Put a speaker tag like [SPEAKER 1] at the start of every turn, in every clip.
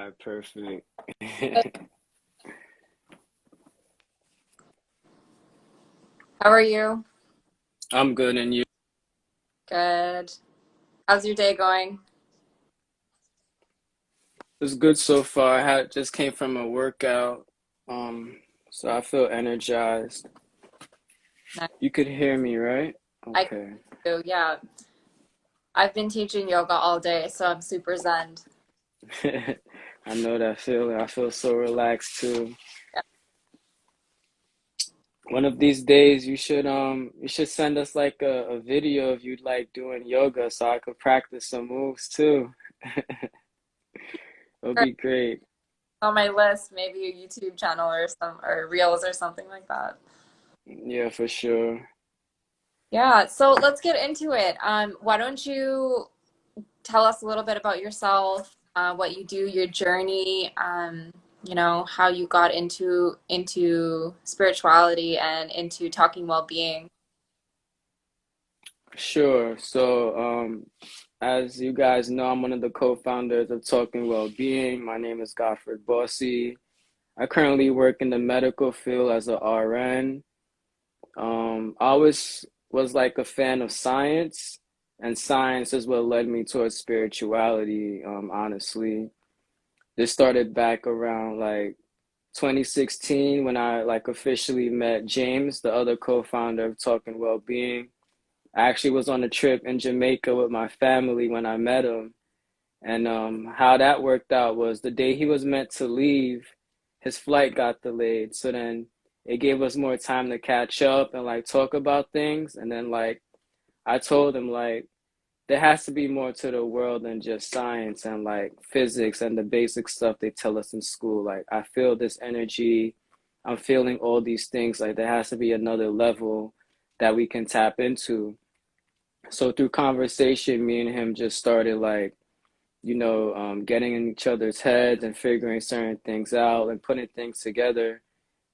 [SPEAKER 1] right, perfect.
[SPEAKER 2] How are you?
[SPEAKER 1] I'm good, and you?
[SPEAKER 2] Good. How's your day going?
[SPEAKER 1] It's good so far. I had just came from a workout, um, so I feel energized.
[SPEAKER 2] Nice.
[SPEAKER 1] You could hear me, right?
[SPEAKER 2] I can
[SPEAKER 1] Okay.
[SPEAKER 2] do, yeah. I've been teaching yoga all day, so I'm super zen.
[SPEAKER 1] I know that feeling. I feel so relaxed too.
[SPEAKER 2] Yeah.
[SPEAKER 1] One of these days, you should send us like a video of you like doing yoga so I could practice some moves too. It'll
[SPEAKER 2] Sure.
[SPEAKER 1] be great.
[SPEAKER 2] On my list, maybe a YouTube channel or some or Reels or something like that.
[SPEAKER 1] Yeah, for sure.
[SPEAKER 2] Yeah, so let's get into it. Why don't you tell us a little bit about yourself, what you do, your journey, how you got into spirituality and into talking well-being.
[SPEAKER 1] Sure. As you guys know, I'm one of the co-founders of Talking Wellbeing. My name is Godfrid Bosse. I currently work in the medical field as a RN. I always was like a fan of science, and science is what led me towards spirituality, honestly. This started back around like 2016 when I like officially met James, the other co-founder of Talking Wellbeing. I actually was on a trip in Jamaica with my family when I met him. And how that worked out was the day he was meant to leave, his flight got delayed. So then it gave us more time to catch up and like talk about things. And then like I told him like there has to be more to the world than just science and like physics and the basic stuff they tell us in school. Like I feel this energy, I'm feeling all these things. Like there has to be another level that we can tap into. So through conversation, me and him just started like, getting in each other's heads and figuring certain things out and putting things together.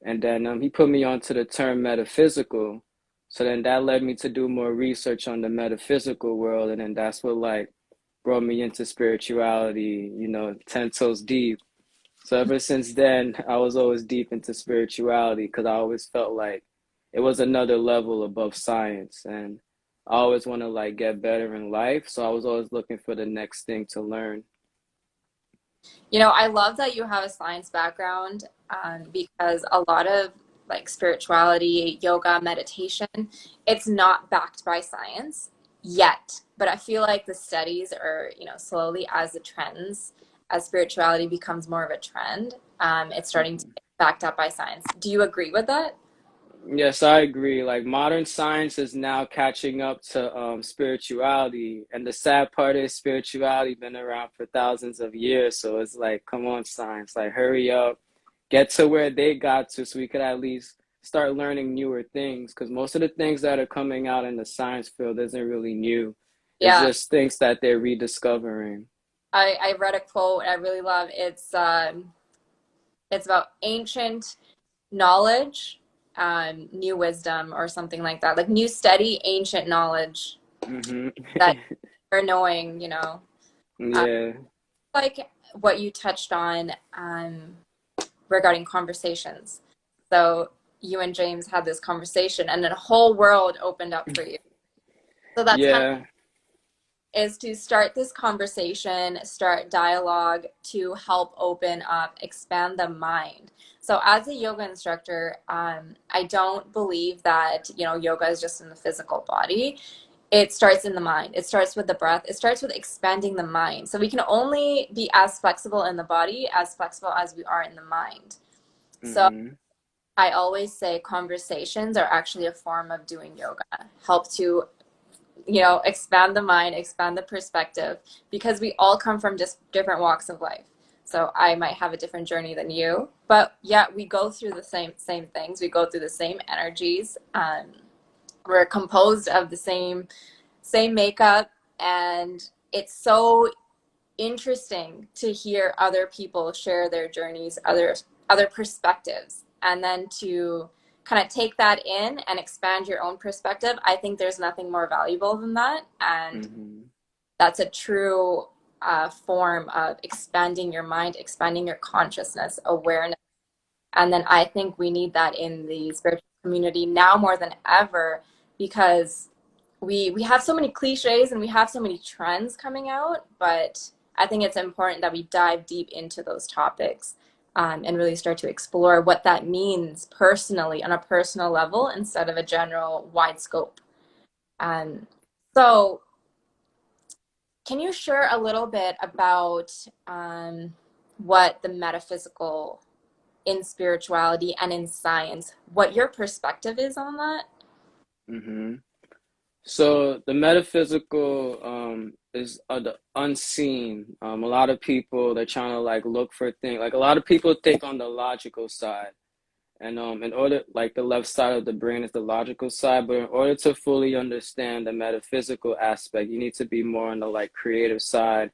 [SPEAKER 1] And then he put me onto the term metaphysical. So then that led me to do more research on the metaphysical world. And then that's what like brought me into spirituality, 10 toes deep. So ever since then, I was always deep into spirituality because I always felt like it was another level above science. And I always want to like get better in life. So I was always looking for the next thing to learn.
[SPEAKER 2] I love that you have a science background, because a lot of like spirituality, yoga, meditation, it's not backed by science yet. But I feel like the studies are, slowly as the trends, as spirituality becomes more of a trend, it's starting to get backed up by science. Do you agree with that?
[SPEAKER 1] Yes, I agree. Like modern science is now catching up to spirituality, and the sad part is spirituality been around for thousands of years. So it's like, come on, science, like hurry up, get to where they got to, so we could at least start learning newer things. Because most of the things that are coming out in the science field isn't really new. It's
[SPEAKER 2] Yeah.
[SPEAKER 1] just things that they're rediscovering.
[SPEAKER 2] I read a quote I really love. It's about ancient knowledge, new wisdom, or something like that. Like new study, ancient knowledge
[SPEAKER 1] Hmm.
[SPEAKER 2] that are knowing, uh,
[SPEAKER 1] Yeah,
[SPEAKER 2] like what you touched on, regarding conversations. So you and James had this conversation, and then a whole world opened up for you. So that's kind of
[SPEAKER 1] yeah.
[SPEAKER 2] is to start this conversation, start dialogue to help open up, expand the mind. So, as a yoga instructor, I don't believe that yoga is just in the physical body. It starts in the mind. It starts with the breath. It starts with expanding the mind. So we can only be as flexible in the body as flexible as we are in the mind. So
[SPEAKER 1] Hmm.
[SPEAKER 2] I always say conversations are actually a form of doing yoga. Help to expand the mind, expand the perspective, because we all come from just different walks of life. So I might have a different journey than you, but yeah, we go through the same things. We go through the same energies. We're composed of the same makeup, and it's so interesting to hear other people share their journeys, other perspectives, and then to kind of take that in and expand your own perspective. I think there's nothing more valuable than that, and
[SPEAKER 1] Hmm.
[SPEAKER 2] that's a true form of expanding your mind, expanding your consciousness, awareness. And then I think we need that in the spiritual community now more than ever, because we have so many cliches and we have so many trends coming out, but I think it's important that we dive deep into those topics, and really start to explore what that means personally on a personal level instead of a general wide scope. Um, so can you share a little bit about what the metaphysical in spirituality and in science, what your perspective is on that?
[SPEAKER 1] Mm-hmm. So the metaphysical is the unseen. A lot of people, they're trying to like look for things. Like a lot of people think on the logical side, and in order, like the left side of the brain is the logical side, but in order to fully understand the metaphysical aspect, you need to be more on the like creative side,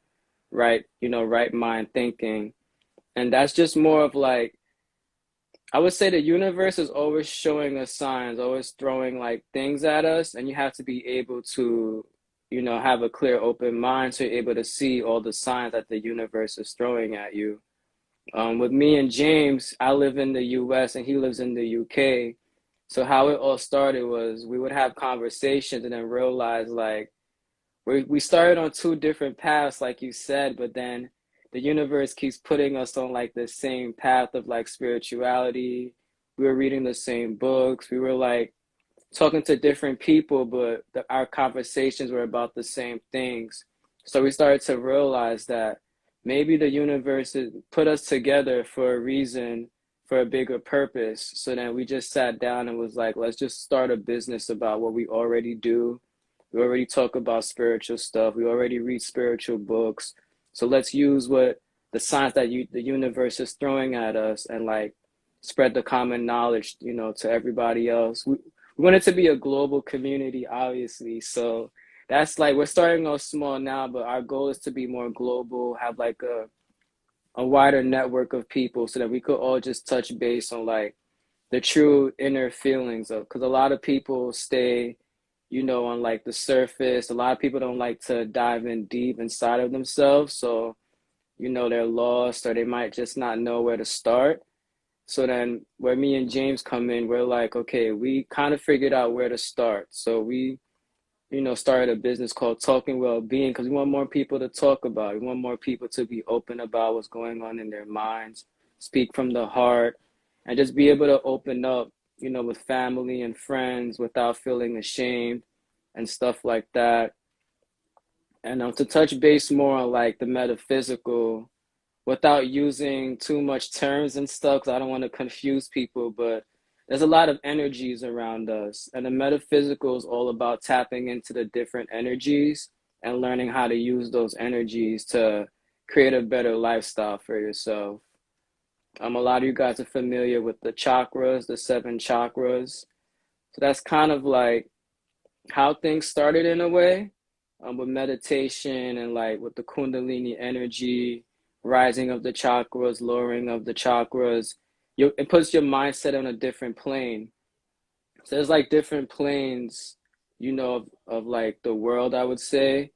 [SPEAKER 1] right? Right mind thinking, and that's just more of like, I would say the universe is always showing us signs, always throwing like things at us, and you have to be able to, have a clear, open mind so you're able to see all the signs that the universe is throwing at you. With me and James, I live in the US and he lives in the UK. So how it all started was we would have conversations and then realize like we started on two different paths, like you said, but then the universe keeps putting us on like the same path of like spirituality. We were reading the same books. We were like talking to different people, but our conversations were about the same things. So we started to realize that maybe the universe put us together for a reason, for a bigger purpose. So then we just sat down and was like, let's just start a business about what we already do. We already talk about spiritual stuff. We already read spiritual books. So let's use what the science that the universe is throwing at us and like spread the common knowledge, to everybody else. We want it to be a global community, obviously. So that's like we're starting off small now, but our goal is to be more global, have like a wider network of people so that we could all just touch base on like the true inner feelings of, because a lot of people stay, on like the surface. A lot of people don't like to dive in deep inside of themselves. So, they're lost or they might just not know where to start. So then where me and James come in, we're like, okay, we kind of figured out where to start. So we, started a business called Talking Wellbeing because we want more people to talk about it. We want more people to be open about what's going on in their minds, speak from the heart, and just be able to open up, with family and friends without feeling ashamed and stuff like that. And to touch base more on like the metaphysical without using too much terms and stuff, because I don't want to confuse people, but there's a lot of energies around us. And the metaphysical is all about tapping into the different energies and learning how to use those energies to create a better lifestyle for yourself. A lot of you guys are familiar with the chakras, the seven chakras. So that's kind of like how things started in a way, with meditation and like with the Kundalini energy, rising of the chakras, lowering of the chakras. It puts your mindset on a different plane. So there's like different planes, of like the world, I would say,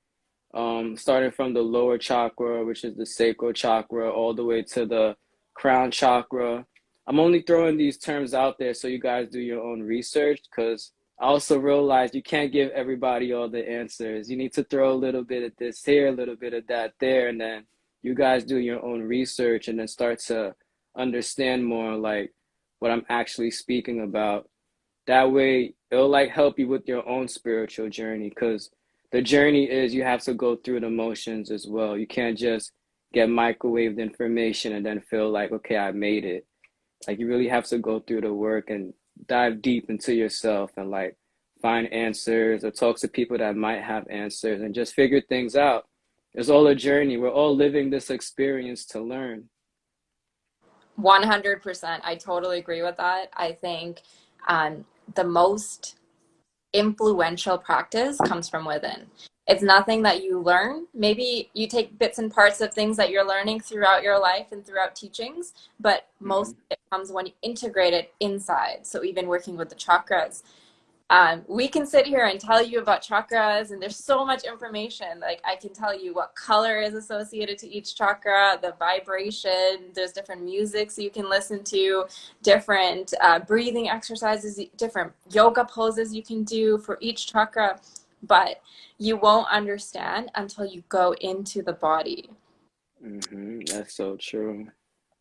[SPEAKER 1] starting from the lower chakra, which is the sacral chakra, all the way to the crown chakra. I'm only throwing these terms out there so you guys do your own research because I also realize you can't give everybody all the answers. You need to throw a little bit of this here, a little bit of that there, and then you guys do your own research and then start to understand more like what I'm actually speaking about. That way, it'll like help you with your own spiritual journey because the journey is you have to go through the motions as well. You can't just get microwaved information and then feel like, okay, I made it. Like you really have to go through the work and dive deep into yourself and like find answers or talk to people that might have answers and just figure things out. It's all a journey. We're all living this experience to learn.
[SPEAKER 2] 100%. I totally agree with that. I think the most influential practice comes from within. It's nothing that you learn. Maybe you take bits and parts of things that you're learning throughout your life and throughout teachings, but most
[SPEAKER 1] Mm-hmm.
[SPEAKER 2] of it comes when you integrate it inside. So even working with the chakras, We can sit here and tell you about chakras, and there's so much information. Like I can tell you what color is associated to each chakra, the vibration, there's different musics you can listen to, different breathing exercises, different yoga poses you can do for each chakra, but you won't understand until you go into the body,
[SPEAKER 1] That's so true.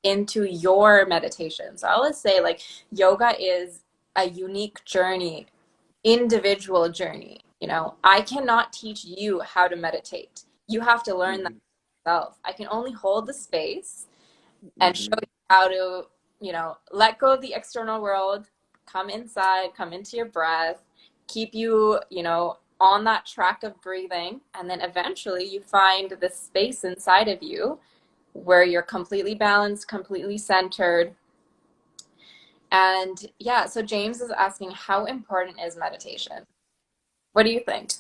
[SPEAKER 2] into your meditation. So I always say, like, yoga is a unique journey, individual journey. You know, I cannot teach you how to meditate. You have to learn that
[SPEAKER 1] Hmm.
[SPEAKER 2] yourself. I can only hold the space and show
[SPEAKER 1] Hmm.
[SPEAKER 2] you how to, you know, let go of the external world, come inside, come into your breath, keep you, you know, on that track of breathing. And then eventually you find this space inside of you where you're completely balanced, completely centered. And yeah, so James is asking, how important is meditation? What do you think?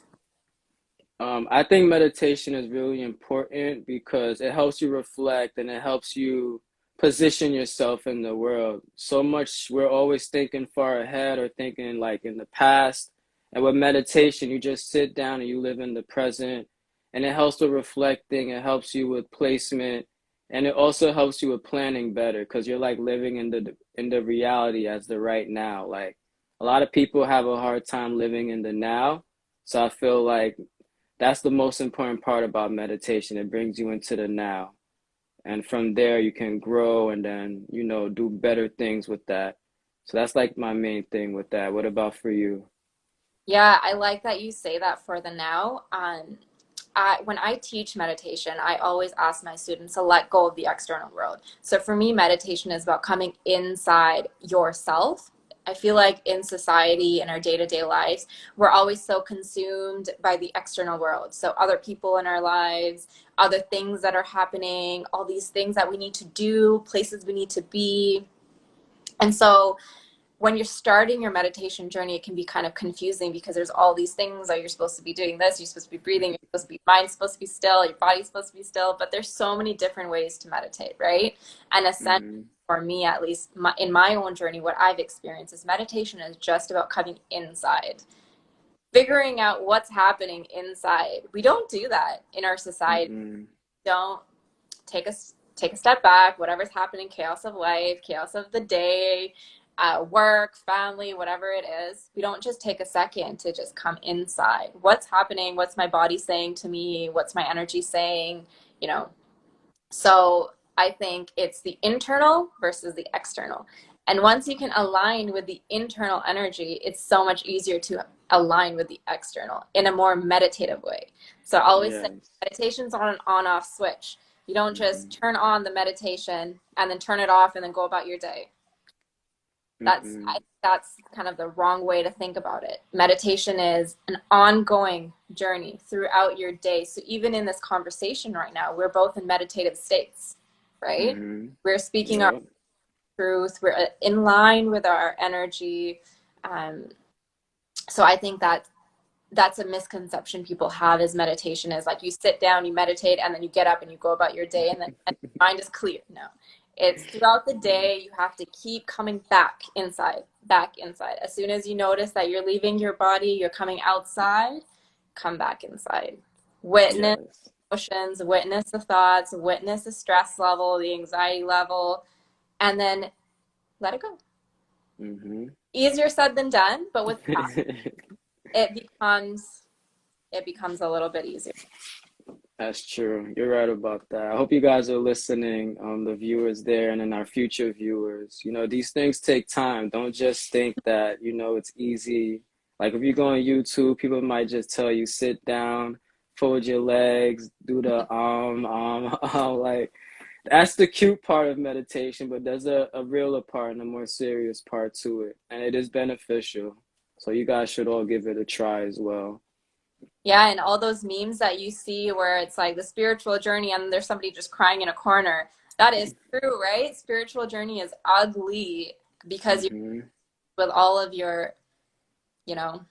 [SPEAKER 1] I think meditation is really important because it helps you reflect and it helps you position yourself in the world. So much we're always thinking far ahead or thinking like in the past. And with meditation, you just sit down and you live in the present. And it helps with reflecting, it helps you with placement, and it also helps you with planning better because you're like living in the reality as the right now. Like a lot of people have a hard time living in the now. So I feel like that's the most important part about meditation. It brings you into the now. And from there, you can grow and then, do better things with that. So that's like my main thing with that. What about for you?
[SPEAKER 2] Yeah, I like that you say that for the now. When I teach meditation, I always ask my students to let go of the external world. So for me, meditation is about coming inside yourself. I feel like in society, in our day-to-day lives, we're always so consumed by the external world. So other people in our lives, other things that are happening, all these things that we need to do, places we need to be. And so when you're starting your meditation journey, it can be kind of confusing because there's all these things. Oh, you're supposed to be doing this, you're supposed to be breathing, you're supposed to be, mind's supposed to be still, your body's supposed to be still, but there's so many different ways to meditate, right? And essentially,
[SPEAKER 1] Hmm.
[SPEAKER 2] for me at least, in my own journey, what I've experienced is meditation is just about coming inside, figuring out what's happening inside. We don't do that in our society.
[SPEAKER 1] Hmm.
[SPEAKER 2] Don't take a take a step back, whatever's happening, chaos of life, chaos of the day, work, family, whatever it is. We don't just take a second to just come inside. What's happening? What's my body saying to me? What's my energy saying? You know, so I think it's the internal versus the external. And once you can align with the internal energy, it's so much easier to align with the external in a more meditative way. So I always say
[SPEAKER 1] Yes.
[SPEAKER 2] meditation's on an on-off switch. You don't just
[SPEAKER 1] Hmm.
[SPEAKER 2] turn on the meditation and then turn it off and then go about your day.
[SPEAKER 1] Hmm.
[SPEAKER 2] That's kind of the wrong way to think about it. Meditation is an ongoing journey throughout your day. So even in this conversation right now, we're both in meditative states, right?
[SPEAKER 1] Hmm.
[SPEAKER 2] We're speaking our
[SPEAKER 1] Yep.
[SPEAKER 2] truth. We're in line with our energy. Um, so I think that that's a misconception people have, is meditation is like you sit down, you meditate, and then you get up and you go about your day, and then and your mind is clear. No, it's throughout the day. You have to keep coming back inside, back inside. As soon as you notice that you're leaving your body, you're coming outside, come back inside. Witness
[SPEAKER 1] Yes.
[SPEAKER 2] emotions, witness the thoughts, witness the stress level, the anxiety level, and then let it go.
[SPEAKER 1] Hmm.
[SPEAKER 2] Easier said than done, but with practice, it becomes it becomes a little bit easier.
[SPEAKER 1] That's true. You're right about that. I hope you guys are listening, the viewers there and then our future viewers. These things take time. Don't just think that, it's easy. Like if you go on YouTube, people might just tell you sit down, fold your legs, do the like that's the cute part of meditation, but there's a realer part and a more serious part to it. And it is beneficial. So you guys should all give it a try as well.
[SPEAKER 2] Yeah, and all those memes that you see where it's like the spiritual journey and there's somebody just crying in a corner. That is true, right? Spiritual journey is ugly because you're
[SPEAKER 1] Hmm.
[SPEAKER 2] with all of your, you know,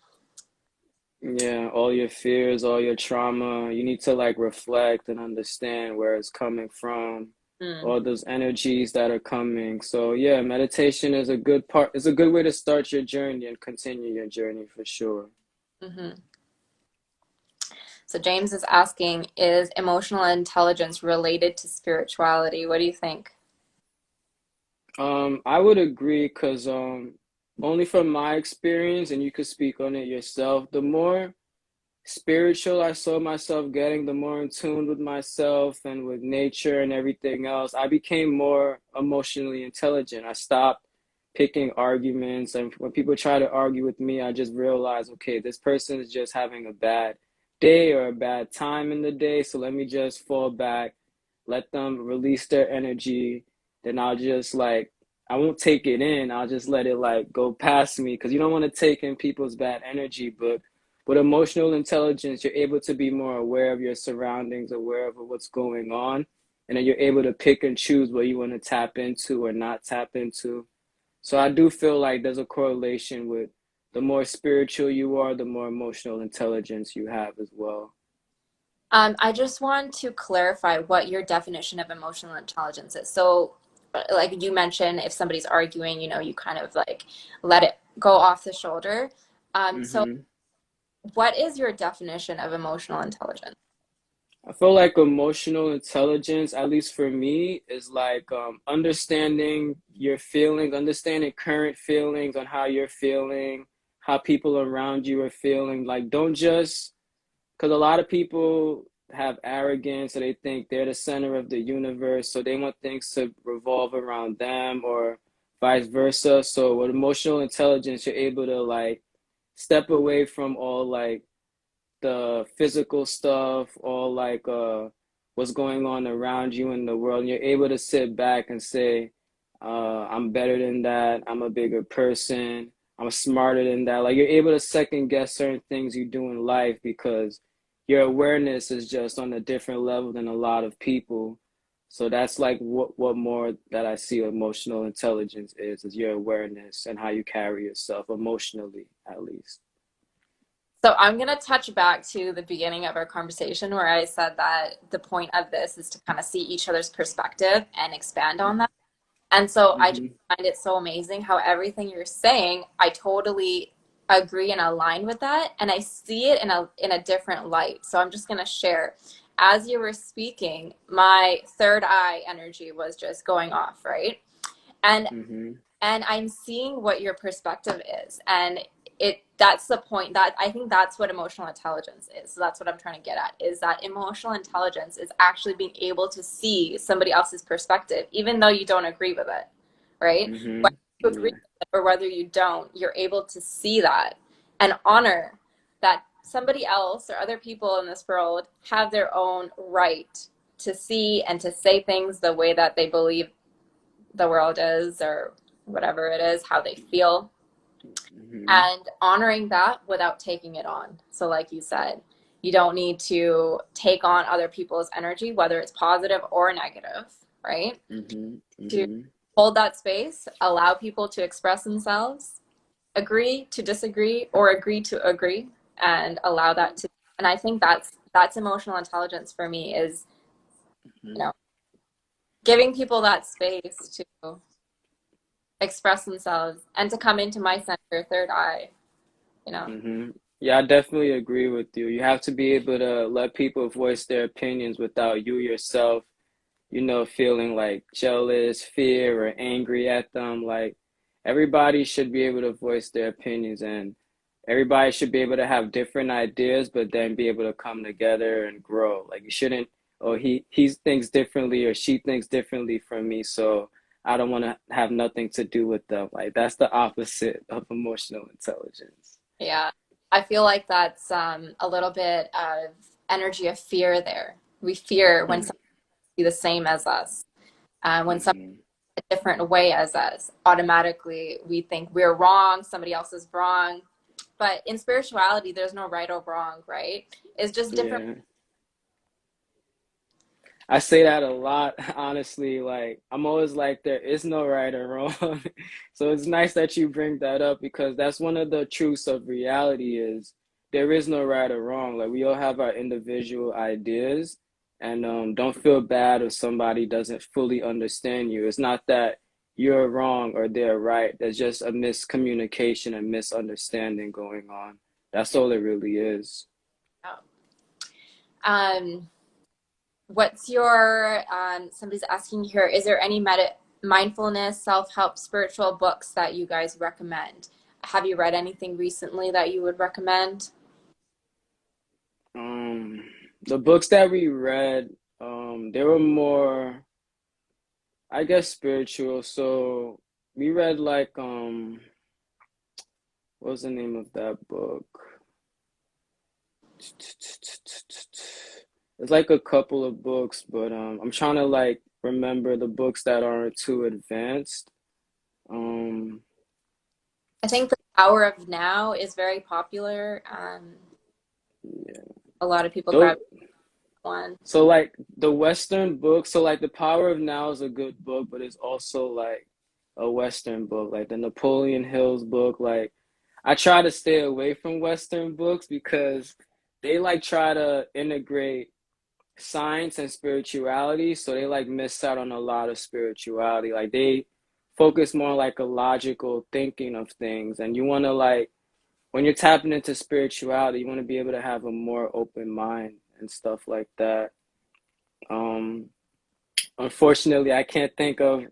[SPEAKER 1] Yeah, all your fears, all your trauma, you need to like reflect and understand where it's coming from.
[SPEAKER 2] Mm.
[SPEAKER 1] all those energies that are coming. So yeah, meditation is a good part. It's a good way to start your journey and continue your journey for sure.
[SPEAKER 2] Hmm. So James is asking, is emotional intelligence related to spirituality? What do you think?
[SPEAKER 1] I would agree because only from my experience, and you could speak on it yourself, the more spiritual I saw myself getting, the more in tune with myself and with nature and everything else, I became more emotionally intelligent. I stopped picking arguments, and when people try to argue with me, I just realize, okay, this person is just having a bad day or a bad time in the day, so let me just fall back, let them release their energy, then I'll just like, I won't take it in, I'll just let it like go past me, because you don't want to take in people's bad energy. But with emotional intelligence, you're able to be more aware of your surroundings, aware of what's going on, and then you're able to pick and choose what you want to tap into or not tap into. So I do feel like there's a correlation with the more spiritual you are, the more emotional intelligence you have as well.
[SPEAKER 2] I just want to clarify what your definition of emotional intelligence is. So, like you mentioned, if somebody's arguing, you kind of like let it go off the shoulder. So
[SPEAKER 1] Hmm.
[SPEAKER 2] what is your definition of emotional intelligence?
[SPEAKER 1] I feel like emotional intelligence, at least for me, is like understanding your feelings, understanding current feelings on how you're feeling, how people around you are feeling. Like, don't just, because a lot of people have arrogance, so they think they're the center of the universe, so they want things to revolve around them or vice versa. So with emotional intelligence, you're able to like step away from all like the physical stuff, all like what's going on around you in the world, and you're able to sit back and say, I'm better than that, I'm a bigger person, I'm smarter than that. Like you're able to second guess certain things you do in life because your awareness is just on a different level than a lot of people. So that's like what more that I see emotional intelligence is your awareness and how you carry yourself emotionally, at least.
[SPEAKER 2] So I'm going to touch back to the beginning of our conversation where I said that the point of this is to kind of see each other's perspective and expand on that. And so I just
[SPEAKER 1] Mm-hmm.
[SPEAKER 2] find it so amazing how everything you're saying, I totally agree and align with that. And I see it in a different light. So I'm just going to share. As you were speaking, my third eye energy was just going off, right? And
[SPEAKER 1] Mm-hmm.
[SPEAKER 2] and I'm seeing what your perspective is. And that's the point, that I think that's what emotional intelligence is. So that's what I'm trying to get at, is that emotional intelligence is actually being able to see somebody else's perspective, even though you don't agree with it, right?
[SPEAKER 1] Mm-hmm.
[SPEAKER 2] Whether you agree
[SPEAKER 1] Yeah.
[SPEAKER 2] with it or whether you don't, you're able to see that and honor that somebody else or other people in this world have their own right to see and to say things the way that they believe the world is, or whatever it is, how they feel,
[SPEAKER 1] Mm-hmm.
[SPEAKER 2] and honoring that without taking it on. So, like you said, you don't need to take on other people's energy, whether it's positive or negative, right?
[SPEAKER 1] Mm-hmm.
[SPEAKER 2] To
[SPEAKER 1] Mm-hmm.
[SPEAKER 2] hold that space, allow people to express themselves, agree to disagree or agree to agree, and allow that to. And I think that's emotional intelligence for me, is you know giving people that space to express themselves and to come into my center, third eye, you know.
[SPEAKER 1] Mm-hmm. Yeah, I definitely agree with you. You have to be able to let people voice their opinions without you yourself, feeling like jealous, fear, or angry at them. Like everybody should be able to voice their opinions, and everybody should be able to have different ideas, but then be able to come together and grow. Like you shouldn't, oh, he thinks differently or she thinks differently from me, so I don't want to have nothing to do with them. Like that's the opposite of emotional intelligence.
[SPEAKER 2] Yeah. I feel like that's a little bit of energy of fear there. We fear when
[SPEAKER 1] Mm-hmm.
[SPEAKER 2] somebody is the same as us, when somebody
[SPEAKER 1] Mm-hmm.
[SPEAKER 2] a different way as us. Automatically, we think we're wrong, somebody else is wrong. But in spirituality, there's no right or wrong, right? It's just different.
[SPEAKER 1] Yeah. I say that a lot, honestly. Like, I'm always like, there is no right or wrong. So it's nice that you bring that up because that's one of the truths of reality is there is no right or wrong. Like, we all have our individual ideas, And don't feel bad if somebody doesn't fully understand you. It's not that you're wrong or they're right. There's just a miscommunication and misunderstanding going on. That's all it really is.
[SPEAKER 2] Oh. What's your, somebody's asking here, is there any mindfulness, self-help, spiritual books that you guys recommend? Have you read anything recently that you would recommend?
[SPEAKER 1] The books that we read, they were more, I guess, spiritual. So we read like, what was the name of that book? It's like a couple of books, but I'm trying to like remember the books that aren't too advanced. Um,
[SPEAKER 2] I think The Power of Now is very popular.
[SPEAKER 1] yeah.
[SPEAKER 2] A lot of people
[SPEAKER 1] Those,
[SPEAKER 2] grab one.
[SPEAKER 1] so like the Western book, so like The Power of Now is a good book, but it's also like a Western book, like the Napoleon Hill's book. Like I try to stay away from Western books because they like try to integrate science and spirituality, so they like miss out on a lot of spirituality. Like they focus more on like a logical thinking of things, and you want to like when you're tapping into spirituality, you want to be able to have a more open mind and stuff like that. um Unfortunately, I can't think of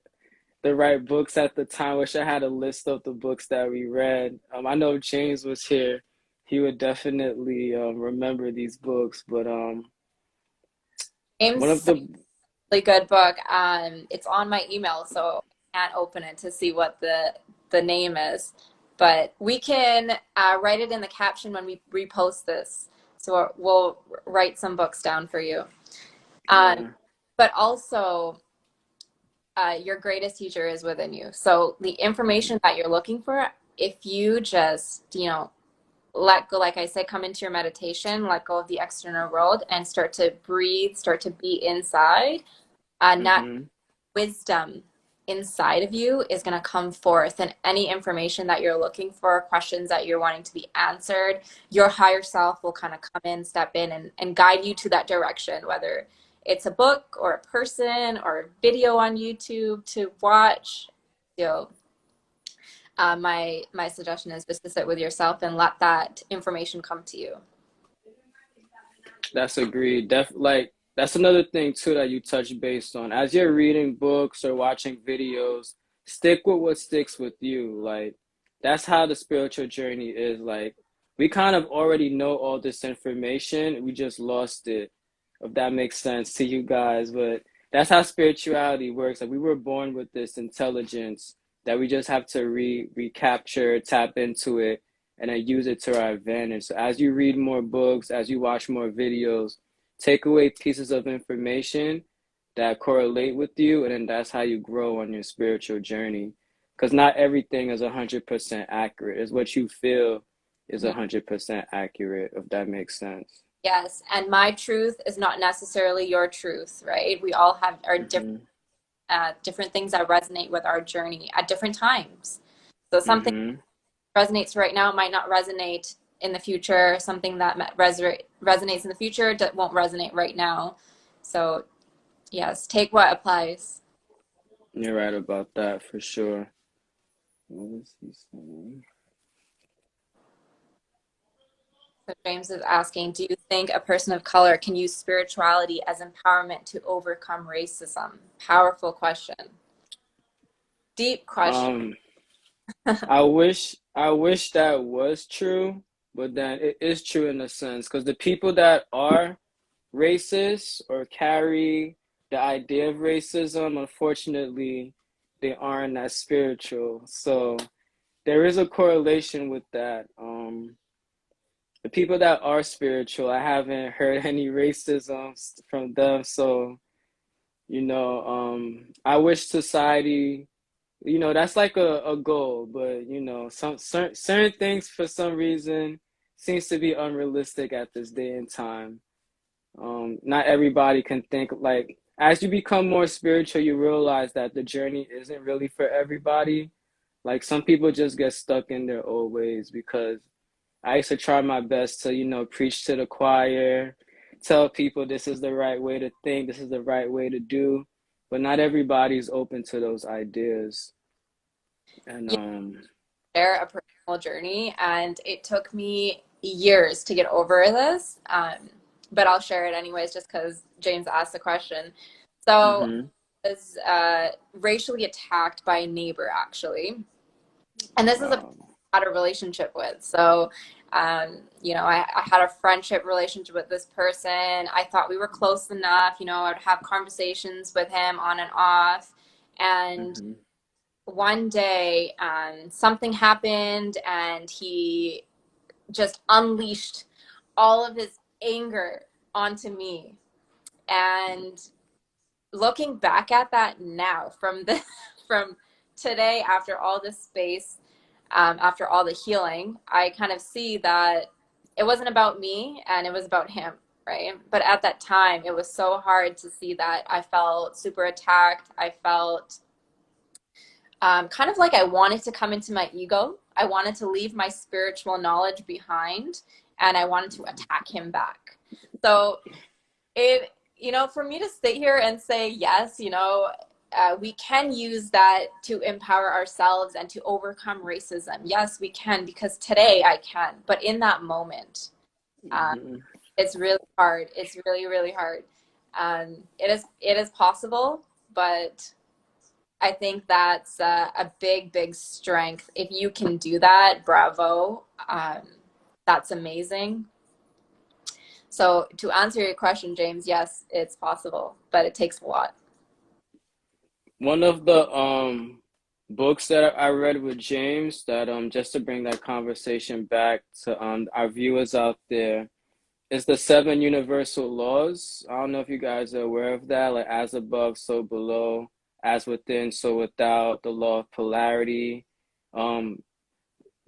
[SPEAKER 1] the right books at the time. Wish I had a list of the books that we read. I know if James was here, he would definitely remember these books, but one of
[SPEAKER 2] James,
[SPEAKER 1] the
[SPEAKER 2] really good book. It's on my email, so I can't open it to see what the name is. But we can write it in the caption when we repost this. So we'll write some books down for you. Um,
[SPEAKER 1] yeah.
[SPEAKER 2] but also, your greatest teacher is within you. So the information that you're looking for, if you just, let go, like I said, come into your meditation, let go of the external world and start to breathe, start to be inside, not
[SPEAKER 1] Mm-hmm.
[SPEAKER 2] wisdom inside of you is going to come forth, and any information that you're looking for, questions that you're wanting to be answered, your higher self will kind of come in, step in, and guide you to that direction, whether it's a book or a person or a video on YouTube to watch. So my suggestion is just to sit with yourself and let that information come to you.
[SPEAKER 1] That's agreed. Like that's another thing too that you touch based on. As you're reading books or watching videos, stick with what sticks with you. Like that's how the spiritual journey is. Like we kind of already know all this information. We just lost it, if that makes sense to you guys. But that's how spirituality works. Like we were born with this intelligence that we just have to recapture, tap into it, and then use it to our advantage. So as you read more books, as you watch more videos, take away pieces of information that correlate with you, and then that's how you grow on your spiritual journey. Because not everything is 100% accurate. It's what you feel is
[SPEAKER 2] Mhm.
[SPEAKER 1] 100% accurate, if that makes sense.
[SPEAKER 2] Yes, and my truth is not necessarily your truth, right? We all have our
[SPEAKER 1] Mm-hmm.
[SPEAKER 2] different things that resonate with our journey at different times. So something
[SPEAKER 1] Mm-hmm.
[SPEAKER 2] resonates right now might not resonate in the future. Something that resonates in the future won't resonate right now. So yes, take what applies.
[SPEAKER 1] You're right about that for sure. What is he saying?
[SPEAKER 2] So James is asking, do you think a person of color can use spirituality as empowerment to overcome racism? Powerful question. Deep question.
[SPEAKER 1] Um, I wish that was true, but then it is true in a sense because the people that are racist or carry the idea of racism, unfortunately, they aren't as spiritual. So there is a correlation with that. The people that are spiritual, I haven't heard any racism from them. So, I wish society, that's like a goal, but some certain things for some reason seems to be unrealistic at this day and time. Not everybody can think like as you become more spiritual, you realize that the journey isn't really for everybody. Like some people just get stuck in their old ways because I used to try my best to, preach to the choir, tell people this is the right way to think, this is the right way to do, but not everybody's open to those ideas. And
[SPEAKER 2] Share a personal journey, and it took me years to get over this. But I'll share it anyways, just because James asked the question. So
[SPEAKER 1] mhm.
[SPEAKER 2] I was racially attacked by a neighbor, actually. And this is a person
[SPEAKER 1] Wow.
[SPEAKER 2] I had a relationship with. So, I had a friendship relationship with this person. I thought we were close enough. I'd have conversations with him on and off. And
[SPEAKER 1] Mhm.
[SPEAKER 2] one day, something happened, and he just unleashed all of his anger onto me. And looking back at that now, from today, after all this space, after all the healing, I kind of see that it wasn't about me and it was about him, right? But at that time, it was so hard to see that. I felt super attacked. I felt kind of like I wanted to come into my ego. I wanted to leave my spiritual knowledge behind, and I wanted to attack him back. So for me to sit here and say, yes, we can use that to empower ourselves and to overcome racism. Yes, we can, because today I can. But in that moment, uh,
[SPEAKER 1] Mhm.
[SPEAKER 2] it's really hard. It's really, really hard. It is possible, but I think that's a big, big strength. If you can do that, bravo. That's amazing. So to answer your question, James, yes, it's possible, but it takes a lot.
[SPEAKER 1] One of the books that I read with James that just to bring that conversation back to our viewers out there is the Seven Universal Laws. I don't know if you guys are aware of that, like as above, so below, as within, so without, the law of polarity. Um,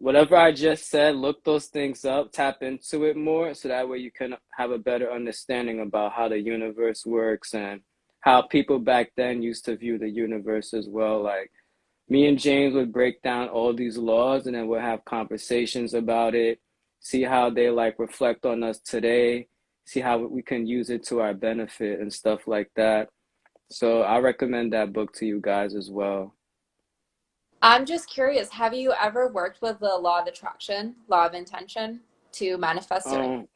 [SPEAKER 1] Whatever I just said, look those things up, tap into it more, so that way you can have a better understanding about how the universe works and how people back then used to view the universe as well. Like me and James would break down all these laws and then we'll have conversations about it, see how they like reflect on us today, see how we can use it to our benefit and stuff like that. So I recommend that book to you guys as well.
[SPEAKER 2] I'm just curious, have you ever worked with the law of attraction, law of intention to manifest certain?
[SPEAKER 1] Um,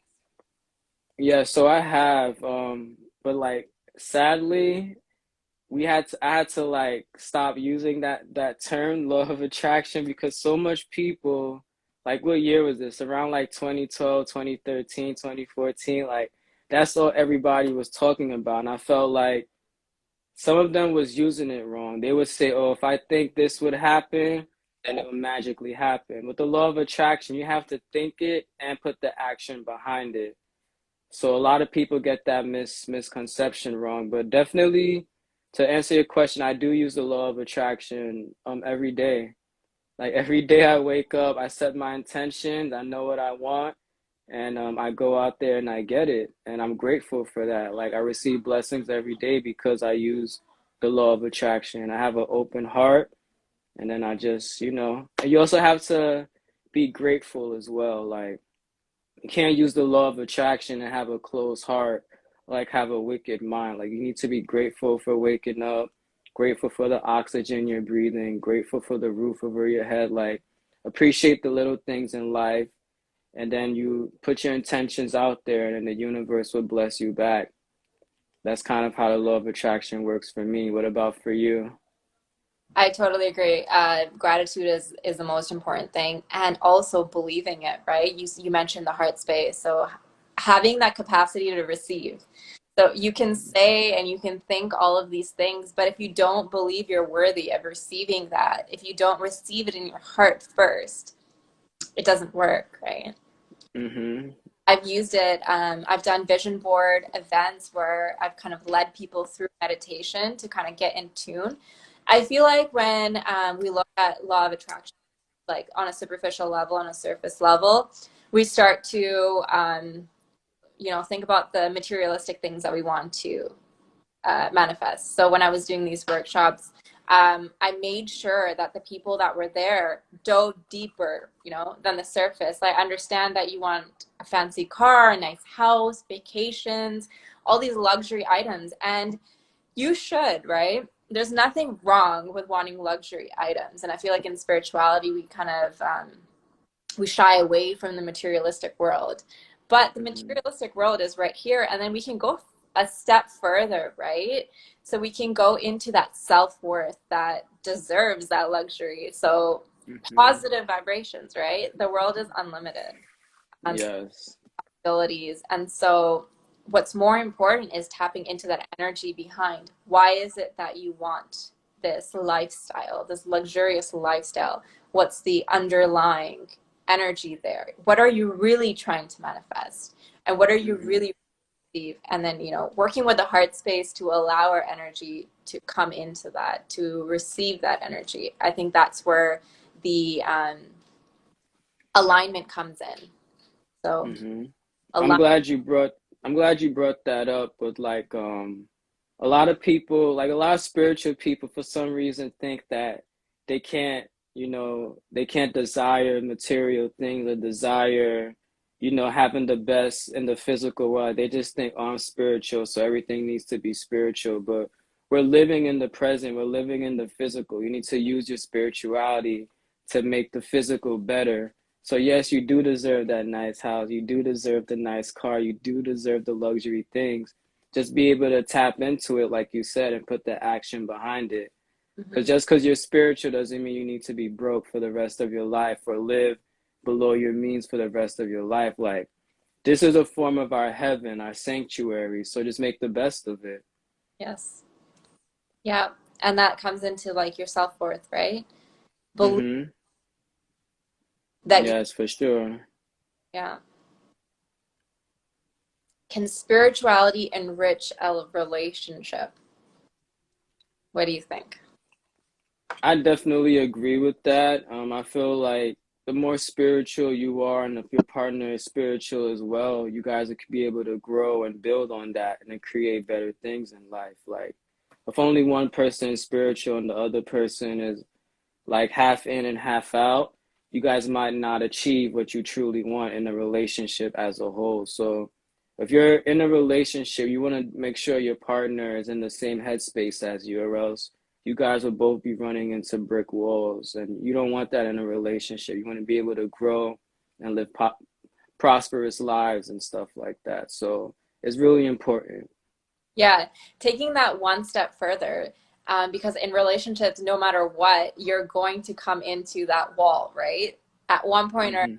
[SPEAKER 1] yeah, so I have, but like sadly, I had to like stop using that term, law of attraction, because so much people, like what year was this? Around like 2012, 2013, 2014, like that's all everybody was talking about. And I felt like some of them was using it wrong. They would say, "Oh, if I think this would happen, then it will magically happen." With the law of attraction, you have to think it and put the action behind it. So a lot of people get that misconception wrong, but definitely to answer your question, I do use the law of attraction every day. Like every day I wake up, I set my intentions, I know what I want, and I go out there and I get it, and I'm grateful for that. Like I receive blessings every day because I use the law of attraction. I have an open heart, and then I just, and you also have to be grateful as well. Like you can't use the law of attraction and have a closed heart, like have a wicked mind. Like you need to be grateful for waking up, grateful for the oxygen you're breathing, grateful for the roof over your head. Like appreciate the little things in life, and then you put your intentions out there, and then the universe will bless you back. That's kind of how the law of attraction works for me. What about for you?
[SPEAKER 2] I totally agree. Gratitude is the most important thing, and also believing it, right? You mentioned the heart space, so having that capacity to receive. So you can say and you can think all of these things, but if you don't believe you're worthy of receiving that, if you don't receive it in your heart first, it doesn't work, right?
[SPEAKER 1] Mm-hmm.
[SPEAKER 2] I've used it. I've done vision board events where I've kind of led people through meditation to kind of get in tune. I feel like when we look at law of attraction, like on a superficial level, on a surface level, we start to, think about the materialistic things that we want to manifest. So when I was doing these workshops, I made sure that the people that were there dove deeper, you know, than the surface. I understand that you want a fancy car, a nice house, vacations, all these luxury items, and you should, right? There's nothing wrong with wanting luxury items, and I feel like in spirituality we kind of we shy away from the materialistic world, but the
[SPEAKER 1] Mm-hmm.
[SPEAKER 2] materialistic world is right here, and then we can go a step further, right? So we can go into that self-worth that deserves that luxury. So
[SPEAKER 1] Mm-hmm.
[SPEAKER 2] positive vibrations, right? The world is unlimited on
[SPEAKER 1] Yes.
[SPEAKER 2] abilities, and so what's more important is tapping into that energy behind why is it that you want this lifestyle, this luxurious lifestyle. What's the underlying energy there? What are you really trying to manifest, and what are you
[SPEAKER 1] Mm-hmm.
[SPEAKER 2] really receive? And then, you know, working with the heart space to allow our energy to come into that, to receive that energy. I think that's where the alignment comes in. So
[SPEAKER 1] Mm-hmm. I'm
[SPEAKER 2] align.
[SPEAKER 1] glad you brought I'm glad you brought that up with like a lot of people, like a lot of spiritual people for some reason think that they can't, they can't desire material things or desire, having the best in the physical world. They just think, oh, I'm spiritual, so everything needs to be spiritual. But we're living in the present, we're living in the physical. You need to use your spirituality to make the physical better. So yes, you do deserve that nice house. You do deserve the nice car. You do deserve the luxury things. Just be able to tap into it, like you said, and put the action behind it. Because
[SPEAKER 2] Mhm.
[SPEAKER 1] just because you're spiritual doesn't mean you need to be broke for the rest of your life or live below your means for the rest of your life. Like, this is a form of our heaven, our sanctuary. So just make the best of it.
[SPEAKER 2] Yes. Yeah. And that comes into like your self-worth, right? Believe
[SPEAKER 1] Mm-hmm.
[SPEAKER 2] that you,
[SPEAKER 1] Yes, for sure.
[SPEAKER 2] yeah. Can spirituality enrich a relationship? What do you think?
[SPEAKER 1] I definitely agree with that. I feel like the more spiritual you are, and if your partner is spiritual as well, you guys could be able to grow and build on that and then create better things in life. Like, if only one person is spiritual and the other person is like half in and half out, you guys might not achieve what you truly want in a relationship as a whole. So, if you're in a relationship, you want to make sure your partner is in the same headspace as you, or else you guys will both be running into brick walls. And you don't want that in a relationship. You want to be able to grow and live prosperous lives and stuff like that. So, it's really important.
[SPEAKER 2] Yeah, taking that one step further, because in relationships, no matter what, you're going to come into that wall, right? At one point or
[SPEAKER 1] Hmm.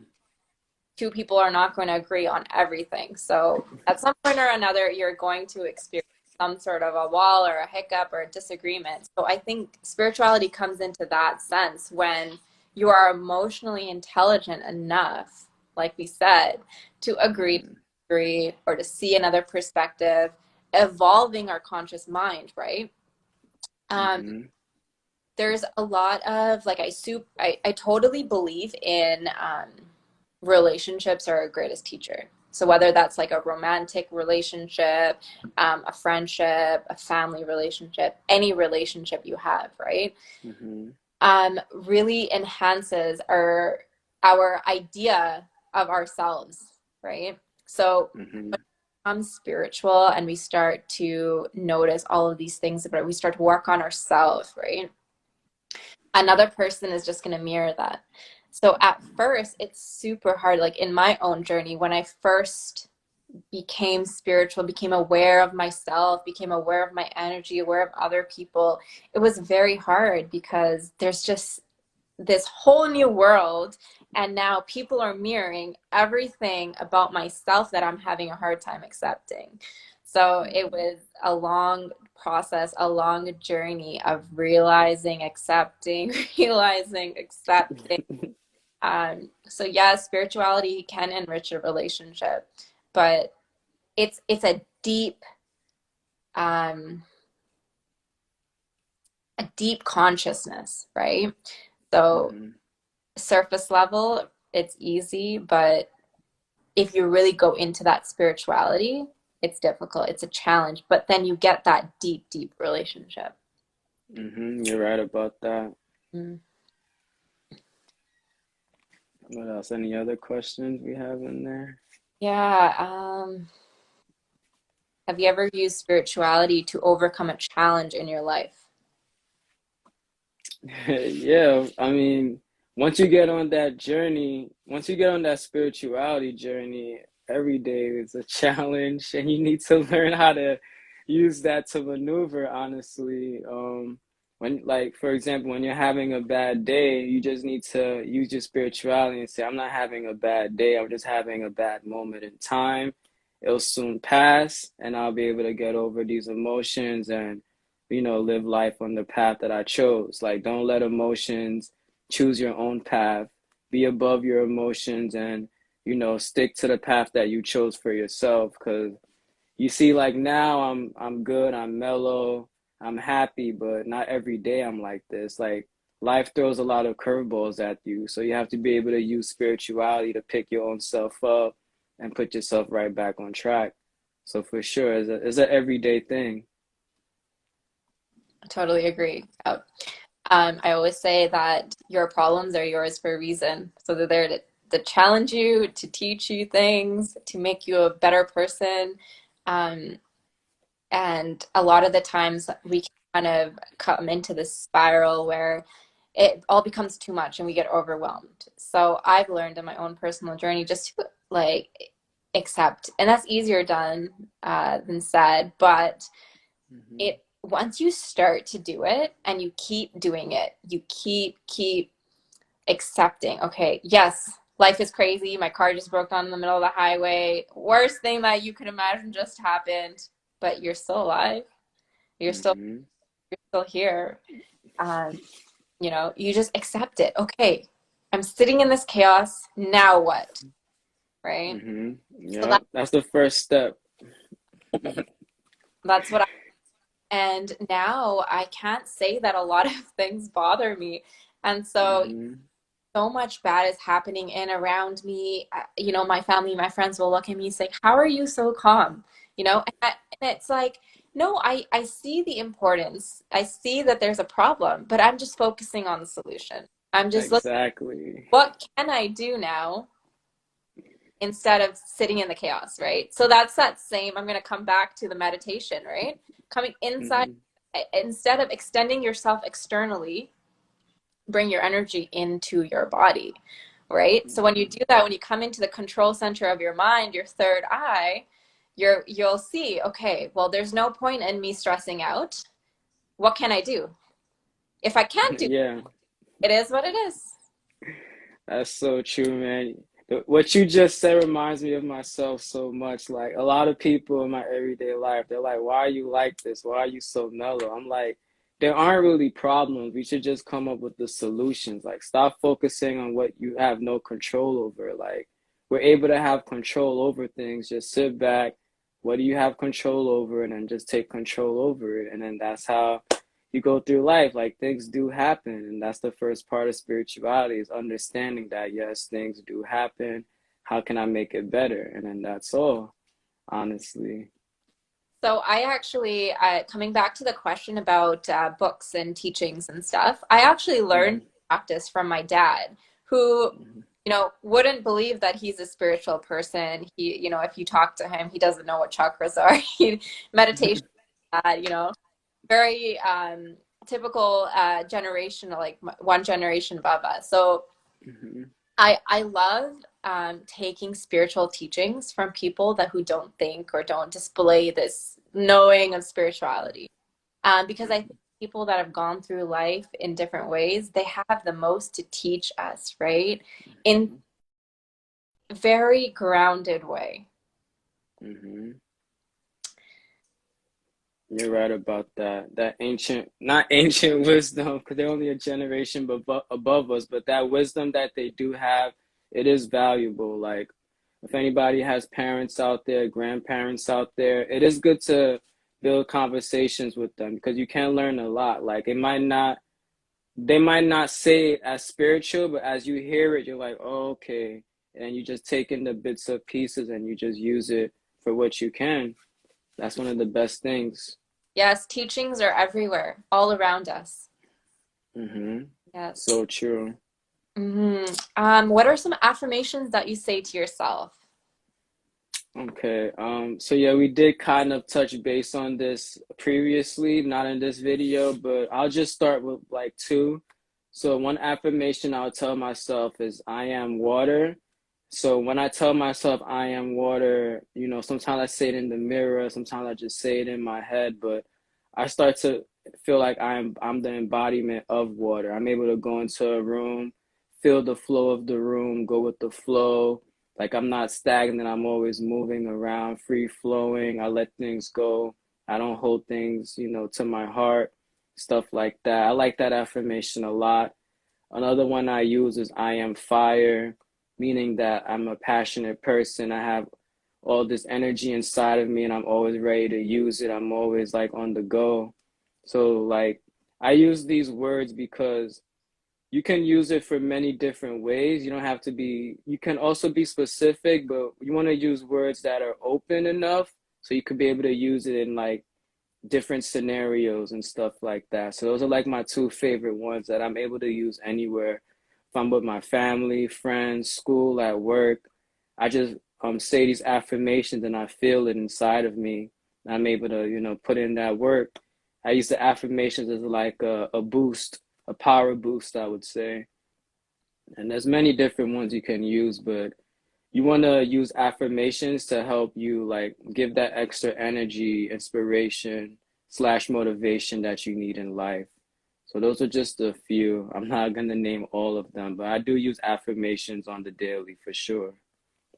[SPEAKER 2] two people are not going to agree on everything. So at some point or another, you're going to experience some sort of a wall or a hiccup or a disagreement. So I think spirituality comes into that sense when you are emotionally intelligent enough, like we said, to agree to
[SPEAKER 1] Hmm.
[SPEAKER 2] disagree or to see another perspective, evolving our conscious mind, right? Um,
[SPEAKER 1] Hmm.
[SPEAKER 2] there's a lot of like I totally believe in relationships are our greatest teacher. So whether that's like a romantic relationship, a friendship, a family relationship, any relationship you have, right?
[SPEAKER 1] Hmm.
[SPEAKER 2] Really enhances our idea of ourselves, right? So
[SPEAKER 1] Hmm.
[SPEAKER 2] become spiritual and we start to notice all of these things about it, we start to work on ourselves, right? Another person is just going to mirror that. So at first, it's super hard. Like in my own journey, when I first became spiritual, became aware of myself, became aware of my energy, aware of other people, it was very hard because there's just this whole new world. And now people are mirroring everything about myself that I'm having a hard time accepting. So it
[SPEAKER 1] Hmm.
[SPEAKER 2] was a long process, a long journey of realizing, accepting, realizing, accepting. So yeah, spirituality can enrich a relationship, but it's um, a deep consciousness, right? So
[SPEAKER 1] Hmm.
[SPEAKER 2] surface level, it's easy, but if you really go into that spirituality, it's difficult. It's a challenge, but then you get that deep, deep relationship.
[SPEAKER 1] You're right about that.
[SPEAKER 2] Mm.
[SPEAKER 1] What else? Any other questions we have in there?
[SPEAKER 2] Yeah. Have you ever used spirituality to overcome a challenge in your life?
[SPEAKER 1] Yeah, I mean, once you get on that journey, once you get on that spirituality journey, every day is a challenge, and you need to learn how to use that to maneuver, honestly. When, like, for example, when you're having a bad day, you just need to use your spirituality and say, I'm not having a bad day, I'm just having a bad moment in time. It'll soon pass, and I'll be able to get over these emotions and live life on the path that I chose. Like, don't let emotions choose your own path. Be above your emotions and, stick to the path that you chose for yourself. Because you see, like now I'm good, I'm mellow, I'm happy, but not every day I'm like this. Like life throws a lot of curveballs at you. So you have to be able to use spirituality to pick your own self up and put yourself right back on track. So for sure, it's a everyday thing.
[SPEAKER 2] I totally agree. I always say that your problems are yours for a reason. So they're there to challenge you, to teach you things, to make you a better person. Um, and a lot of the times we can kind of come into this spiral where it all becomes too much and we get overwhelmed. So I've learned in my own personal journey just to like accept, and that's easier done than said, but
[SPEAKER 1] Hmm
[SPEAKER 2] it once you start to do it and you keep doing it, you keep accepting, okay, yes, life is crazy. My car just broke down in the middle of the highway. Worst thing that you could imagine just happened, but you're still alive. You're still
[SPEAKER 1] hmm
[SPEAKER 2] you're still here. Um, you just accept it. Okay, I'm sitting in this chaos. Now what? Right? So
[SPEAKER 1] Yeah, that's the first step.
[SPEAKER 2] that's what and now I can't say that a lot of things bother me. And
[SPEAKER 1] hmm
[SPEAKER 2] so much bad is happening in around me. My family, my friends will look at me and say, "How are you so calm?" And it's like, no, I see the importance. I see that there's a problem, but I'm just focusing on the solution. I'm just looking,
[SPEAKER 1] Exactly.
[SPEAKER 2] what can I do now instead of sitting in the chaos, right? So that's that same, I'm going to come back to the meditation, right? Coming inside,
[SPEAKER 1] hmm
[SPEAKER 2] instead of extending yourself externally, bring your energy into your body, right? So when you
[SPEAKER 1] hmm
[SPEAKER 2] do that, when you come into the control center of your mind, your third eye, you'll see, okay, well, there's no point in me stressing out. What can I do? If I can't do
[SPEAKER 1] Yeah,
[SPEAKER 2] it, it is what it is.
[SPEAKER 1] that's so true, man. What you just said reminds me of myself so much. Like a lot of people in my everyday life, they're like, "Why are you like this? Why are you so mellow?" I'm like, there aren't really problems. We should just come up with the solutions. Like, stop focusing on what you have no control over. Like, we're able to have control over things. Just sit back. What do you have control over? And then just take control over it. And then that's how you go through life. Like, things do happen, and that's the first part of spirituality, is understanding that yes, things do happen. How can I make it better? And then that's all, honestly.
[SPEAKER 2] So I actually, coming back to the question about books and teachings and stuff, I actually learned
[SPEAKER 1] hmm
[SPEAKER 2] practice from my dad, who, wouldn't believe that he's a spiritual person. If you talk to him, he doesn't know what chakras are. Meditation, uh, you know, very typical generation, like one generation above us. So
[SPEAKER 1] hmm
[SPEAKER 2] I love taking spiritual teachings from people that who don't think or don't display this knowing of spirituality. Because I think people that have gone through life in different ways, they have the most to teach us, right? In
[SPEAKER 1] hmm
[SPEAKER 2] a very grounded way.
[SPEAKER 1] hmm You're right about that. That ancient, not ancient wisdom, because they're only a generation above us, but that wisdom that they do have, it is valuable. Like, if anybody has parents out there, grandparents out there, it is good to build conversations with them because you can learn a lot. Like, they might not say it as spiritual, but as you hear it, you're like, oh, okay. And you just take in the bits of pieces and you just use it for what you can. That's one of the best things.
[SPEAKER 2] Yes, teachings are everywhere, all around us.
[SPEAKER 1] Mm-hmm.
[SPEAKER 2] Yes.
[SPEAKER 1] So true.
[SPEAKER 2] What are some affirmations that you say to yourself?
[SPEAKER 1] Okay. So yeah, we did kind of touch base on this previously, not in this video, but I'll just start with like two. So one affirmation I'll tell myself is I am water. So when I tell myself I am water, sometimes I say it in the mirror, sometimes I just say it in my head, but I start to feel like I'm the embodiment of water. I'm able to go into a room, feel the flow of the room, go with the flow. Like I'm not stagnant, I'm always moving around, free flowing. I let things go. I don't hold things, to my heart, stuff like that. I like that affirmation a lot. Another one I use is I am fire, meaning that I'm a passionate person. I have all this energy inside of me and I'm always ready to use it. I'm always like on the go. So like I use these words because you can use it for many different ways. You don't have to be, you can also be specific, but you want to use words that are open enough so you could be able to use it in like different scenarios and stuff like that. So those are like my two favorite ones that I'm able to use anywhere. If I'm with my family, friends, school, at work, I just say these affirmations and I feel it inside of me. I'm able to, put in that work. I use the affirmations as like a boost, a power boost, I would say. And there's many different ones you can use, but you want to use affirmations to help you like give that extra energy, inspiration slash motivation that you need in life. So those are just a few. I'm not going to name all of them, but I do use affirmations on the daily for sure.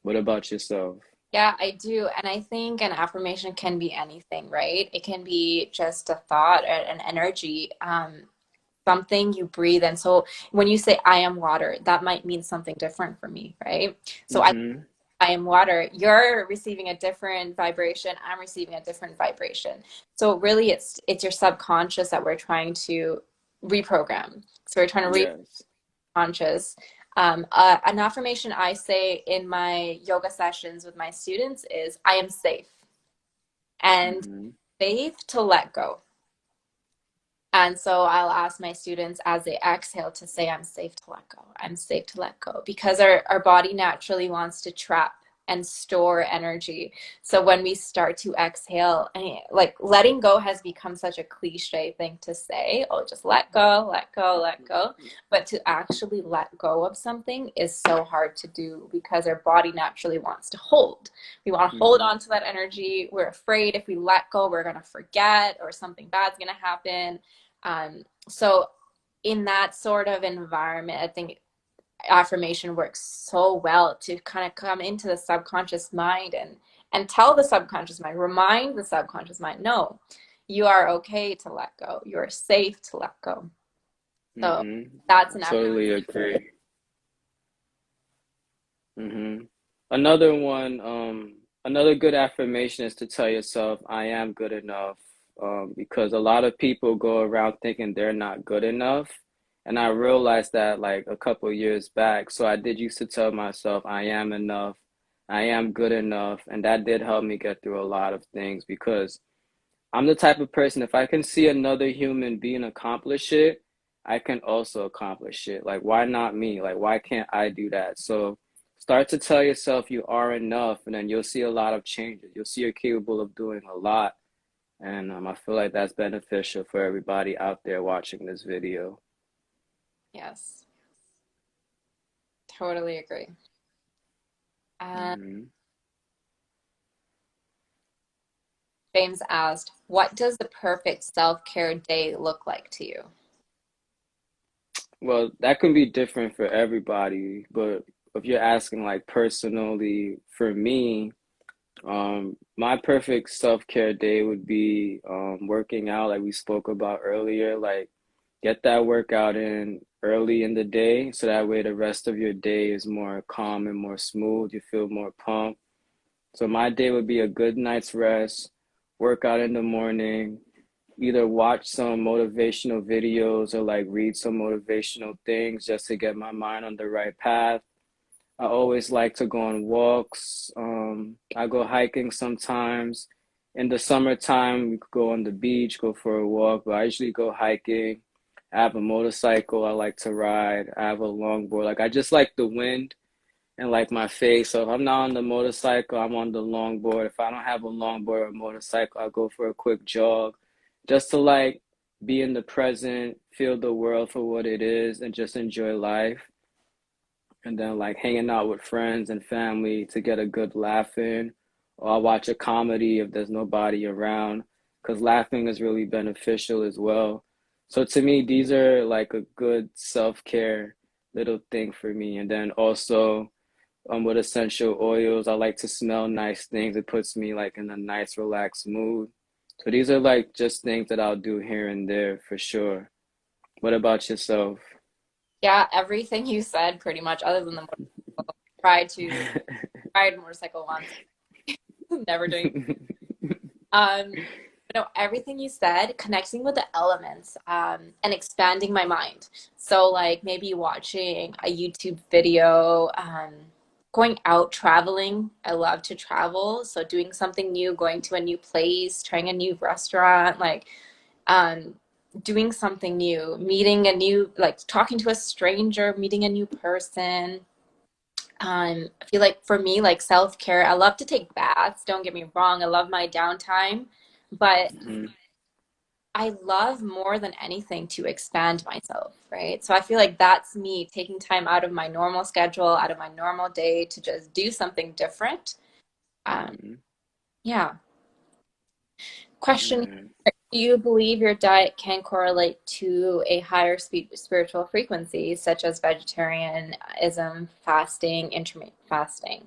[SPEAKER 1] What about yourself?
[SPEAKER 2] Yeah, I do. And I think an affirmation can be anything, right? It can be just a thought, an energy, something you breathe in. So when you say I am water, that might mean something different for me, right? So
[SPEAKER 1] Mm-hmm.
[SPEAKER 2] I am water. You're receiving a different vibration. I'm receiving a different vibration. So really it's your subconscious that we're trying to reprogram. So we're trying to
[SPEAKER 1] Yes.
[SPEAKER 2] conscious. An affirmation I say in my yoga sessions with my students is I am safe and
[SPEAKER 1] Mm-hmm.
[SPEAKER 2] safe to let go. And so I'll ask my students as they exhale to say, I'm safe to let go. I'm safe to let go because our body naturally wants to trap and store energy. So when we start to exhale, and like letting go has become such a cliche thing to say, oh, just let go, let go, let go. But to actually let go of something is so hard to do because our body naturally wants to hold. We want to hold
[SPEAKER 1] Mm-hmm.
[SPEAKER 2] on to that energy. We're afraid if we let go, we're going to forget or something bad's going to happen. So in that sort of environment, I think affirmation works so well to kind of come into the subconscious mind and tell the subconscious mind, remind the subconscious mind, no, you are okay to let go. You're safe to let go. So
[SPEAKER 1] Mm-hmm.
[SPEAKER 2] that's
[SPEAKER 1] I
[SPEAKER 2] an affirmation.
[SPEAKER 1] totally agree. Mm-hmm. Another one, another good affirmation is to tell yourself, I am good enough. Because a lot of people go around thinking they're not good enough. And I realized that like a couple years back. So I did used to tell myself, I am enough. I am good enough. And that did help me get through a lot of things because I'm the type of person, if I can see another human being accomplish it, I can also accomplish it. Like, why not me? Like, why can't I do that? So start to tell yourself you are enough, and then you'll see a lot of changes. You'll see you're capable of doing a lot. And I feel like that's beneficial for everybody out there watching this video.
[SPEAKER 2] Yes, totally agree. And
[SPEAKER 1] Hmm.
[SPEAKER 2] James asked, what does the perfect self-care day look like to you?
[SPEAKER 1] Well, that can be different for everybody, but if you're asking like personally for me, my perfect self-care day would be working out like we spoke about earlier, like get that workout in early in the day so that way the rest of your day is more calm and more smooth. You feel more pumped. So my day would be a good night's rest, workout in the morning, either watch some motivational videos or like read some motivational things just to get my mind on the right path. I always like to go on walks. I go hiking sometimes. In the summertime, we could go on the beach, go for a walk, but I usually go hiking. I have a motorcycle I like to ride. I have a longboard. Like I just like the wind and like my face. So if I'm not on the motorcycle, I'm on the longboard. If I don't have a longboard or a motorcycle, I'll go for a quick jog just to like be in the present, feel the world for what it is, and just enjoy life. And then like hanging out with friends and family to get a good laugh in. Or I'll watch a comedy if there's nobody around, because laughing is really beneficial as well. So to me, these are like a good self-care little thing for me. And then also with essential oils, I like to smell nice things. It puts me like in a nice, relaxed mood. So these are like just things that I'll do here and there for sure. What about yourself?
[SPEAKER 2] Yeah, everything you said pretty much, other than the motorcycle. Tried to ride a motorcycle once, never doing. Everything you said, connecting with the elements, and expanding my mind. So like maybe watching a YouTube video, going out traveling. I love to travel. So doing something new, going to a new place, trying a new restaurant, like um, doing something new, meeting a new, like talking to a stranger, meeting a new person. I feel like for me, like self-care, I love to take baths. Don't get me wrong, I love my downtime, but
[SPEAKER 1] Mhm.
[SPEAKER 2] I love more than anything to expand myself, right? So I feel like that's me taking time out of my normal schedule, out of my normal day to just do something different. Um,
[SPEAKER 1] Mhm.
[SPEAKER 2] yeah. Question:
[SPEAKER 1] Yeah.
[SPEAKER 2] do you believe your diet can correlate to a higher spiritual frequency, such as vegetarianism, fasting, intermittent fasting?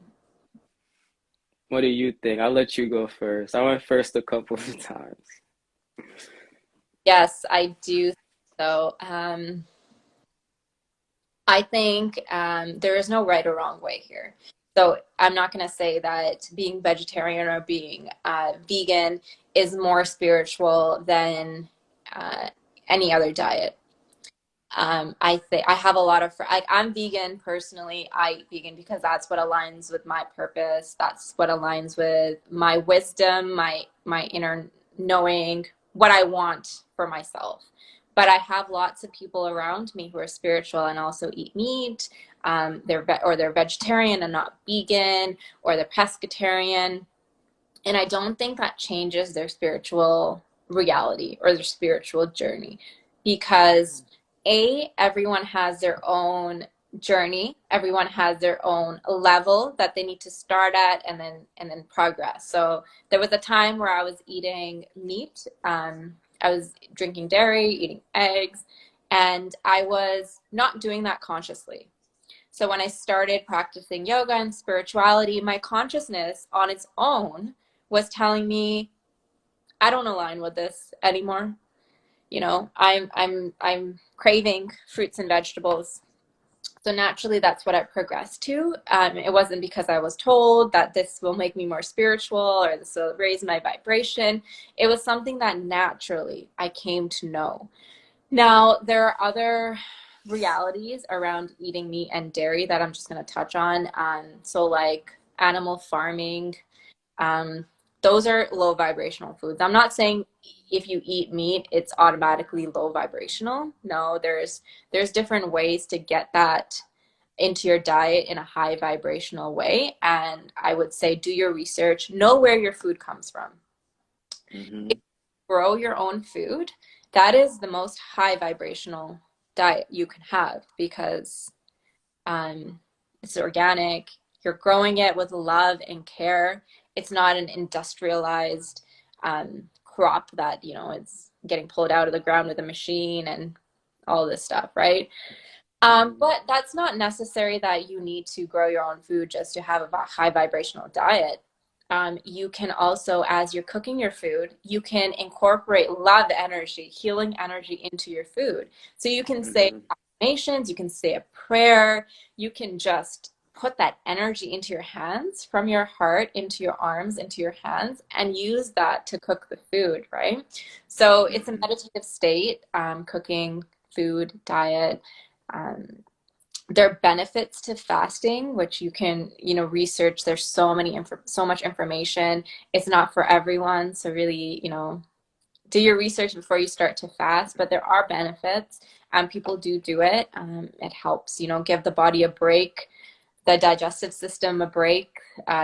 [SPEAKER 1] What do you think? I'll let you go first. I went first a couple of times.
[SPEAKER 2] Yes, I do. So, I think there is no right or wrong way here. So I'm not going to say that being vegetarian or being vegan is more spiritual than uh, any other diet. I think I have a lot of like I'm vegan personally. I eat vegan because that's what aligns with my purpose. That's what aligns with my wisdom, my inner knowing what I want for myself. But I have lots of people around me who are spiritual and also eat meat. They're vegetarian and not vegan, or they're pescatarian. And I don't think that changes their spiritual reality or their spiritual journey because everyone has their own journey. Everyone has their own level that they need to start at and then progress. So there was a time where I was eating meat. I was drinking dairy, eating eggs, and I was not doing that consciously. So when I started practicing yoga and spirituality, my consciousness on its own was telling me, I don't align with this anymore. I'm craving fruits and vegetables. So naturally, that's what I progressed to. It wasn't because I was told that this will make me more spiritual or this will raise my vibration. It was something that naturally I came to know. Now, there are other realities around eating meat and dairy that I'm just going to touch on. So, like animal farming, um, those are low vibrational foods. I'm not saying if you eat meat, it's automatically low vibrational. No, there's different ways to get that into your diet in a high vibrational way. And I would say do your research, know where your food comes from.
[SPEAKER 1] Hmm.
[SPEAKER 2] Grow your own food, that is the most high vibrational diet you can have because it's organic. You're growing it with love and care. It's not an industrialized crop that, it's getting pulled out of the ground with a machine and all this stuff, right? But that's not necessary that you need to grow your own food just to have a high vibrational diet. You can also, as you're cooking your food, you can incorporate love energy, healing energy into your food. So you can say
[SPEAKER 1] Hmm.
[SPEAKER 2] affirmations, you can say a prayer, you can just put that energy into your hands, from your heart into your arms, into your hands, and use that to cook the food, right? So it's a
[SPEAKER 1] Hmm.
[SPEAKER 2] meditative state, cooking, food, diet. Um, there are benefits to fasting, which you can, research. There's so much information. It's not for everyone. So really, do your research before you start to fast, but there are benefits and people do it. It helps, give the body a break, the digestive system a break.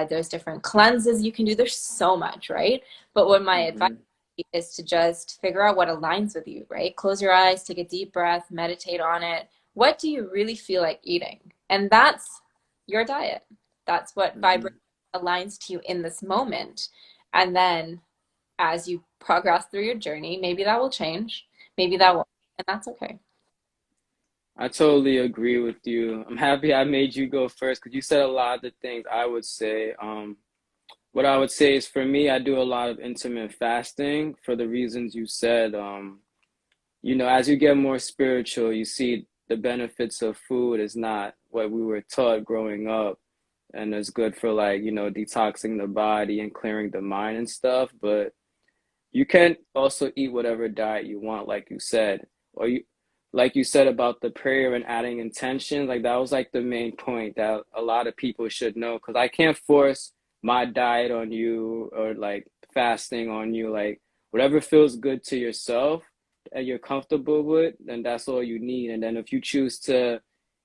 [SPEAKER 2] There's different cleanses you can do. There's so much, right? But what my advice
[SPEAKER 1] Mm-hmm.
[SPEAKER 2] is to just figure out what aligns with you, right? Close your eyes, take a deep breath, meditate on it. What do you really feel like eating? And that's your diet. That's what
[SPEAKER 1] Mm-hmm.
[SPEAKER 2] vibrates, aligns to you in this moment. And then as you progress through your journey, maybe that will change, maybe that won't, and that's okay.
[SPEAKER 1] I totally agree with you. I'm happy I made you go first because you said a lot of the things I would say. What I would say is for me, I do a lot of intermittent fasting for the reasons you said. As you get more spiritual, you see the benefits of food is not what we were taught growing up, and it's good for like, detoxing the body and clearing the mind and stuff, but you can also eat whatever diet you want, like you said, or like you said about the prayer and adding intention, like that was like the main point that a lot of people should know, because I can't force my diet on you or like fasting on you, like whatever feels good to yourself and you're comfortable with, then that's all you need. And then if you choose to,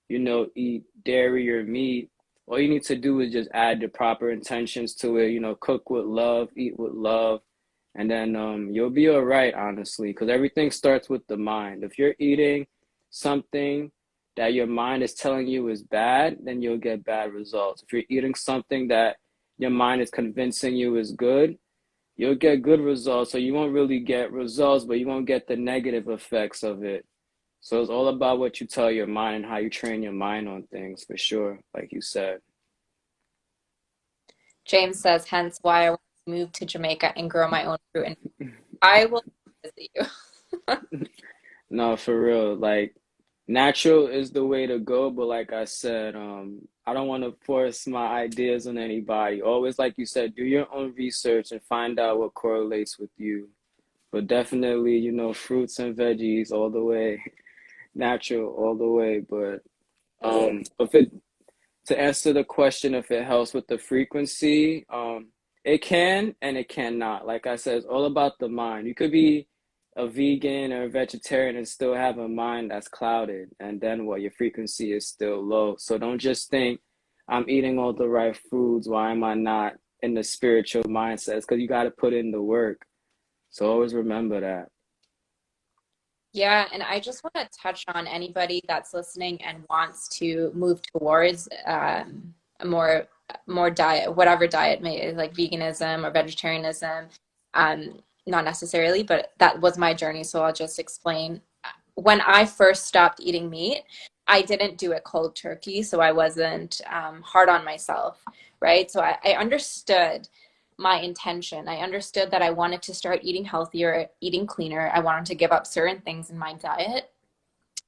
[SPEAKER 1] eat dairy or meat, all you need to do is just add the proper intentions to it, cook with love, eat with love, and then you'll be all right, honestly, because everything starts with the mind. If you're eating something that your mind is telling you is bad, then you'll get bad results. If you're eating something that your mind is convincing you is good, you'll get good results. So you won't really get results, but you won't get the negative effects of it. So it's all about what you tell your mind and how you train your mind on things, for sure, like you said.
[SPEAKER 2] James says, hence why I want to move to Jamaica and grow my own fruit. And I will visit you.
[SPEAKER 1] No, for real. Like natural is the way to go, but like I said, I don't want to force my ideas on anybody. Always, like you said, do your own research and find out what correlates with you. But definitely, fruits and veggies all the way, natural all the way. But if it to answer the question if it helps with the frequency, it can and it cannot. Like I said, it's all about the mind. You could be a vegan or a vegetarian and still have a mind that's clouded, and then what? Your frequency is still low. So don't just think I'm eating all the right foods. Why am I not in the spiritual mindsets? Because you got to put in the work. So always remember that.
[SPEAKER 2] Yeah, and I just want to touch on anybody that's listening and wants to move towards a more diet, whatever diet may is, like veganism or vegetarianism. Not necessarily, but that was my journey, so I'll just explain. When I first stopped eating meat, I didn't do it cold turkey, so I wasn't hard on myself, right? So I understood my intention. I understood that I wanted to start eating healthier, eating cleaner. I wanted to give up certain things in my diet.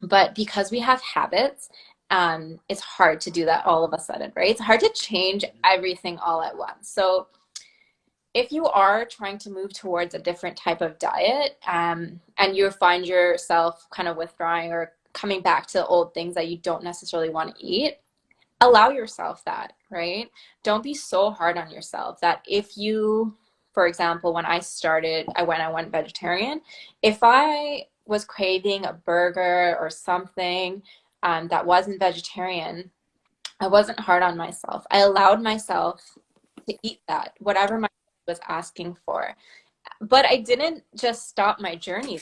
[SPEAKER 2] But because we have habits, it's hard to do that all of a sudden, right? It's hard to change everything all at once. So if you are trying to move towards a different type of diet, and you find yourself kind of withdrawing or coming back to old things that you don't necessarily want to eat, allow yourself that, right? Don't be so hard on yourself that if you, for example, when I went vegetarian, if I was craving a burger or something that wasn't vegetarian, I wasn't hard on myself. I allowed myself to eat that, whatever my body was asking for. But I didn't just stop my journey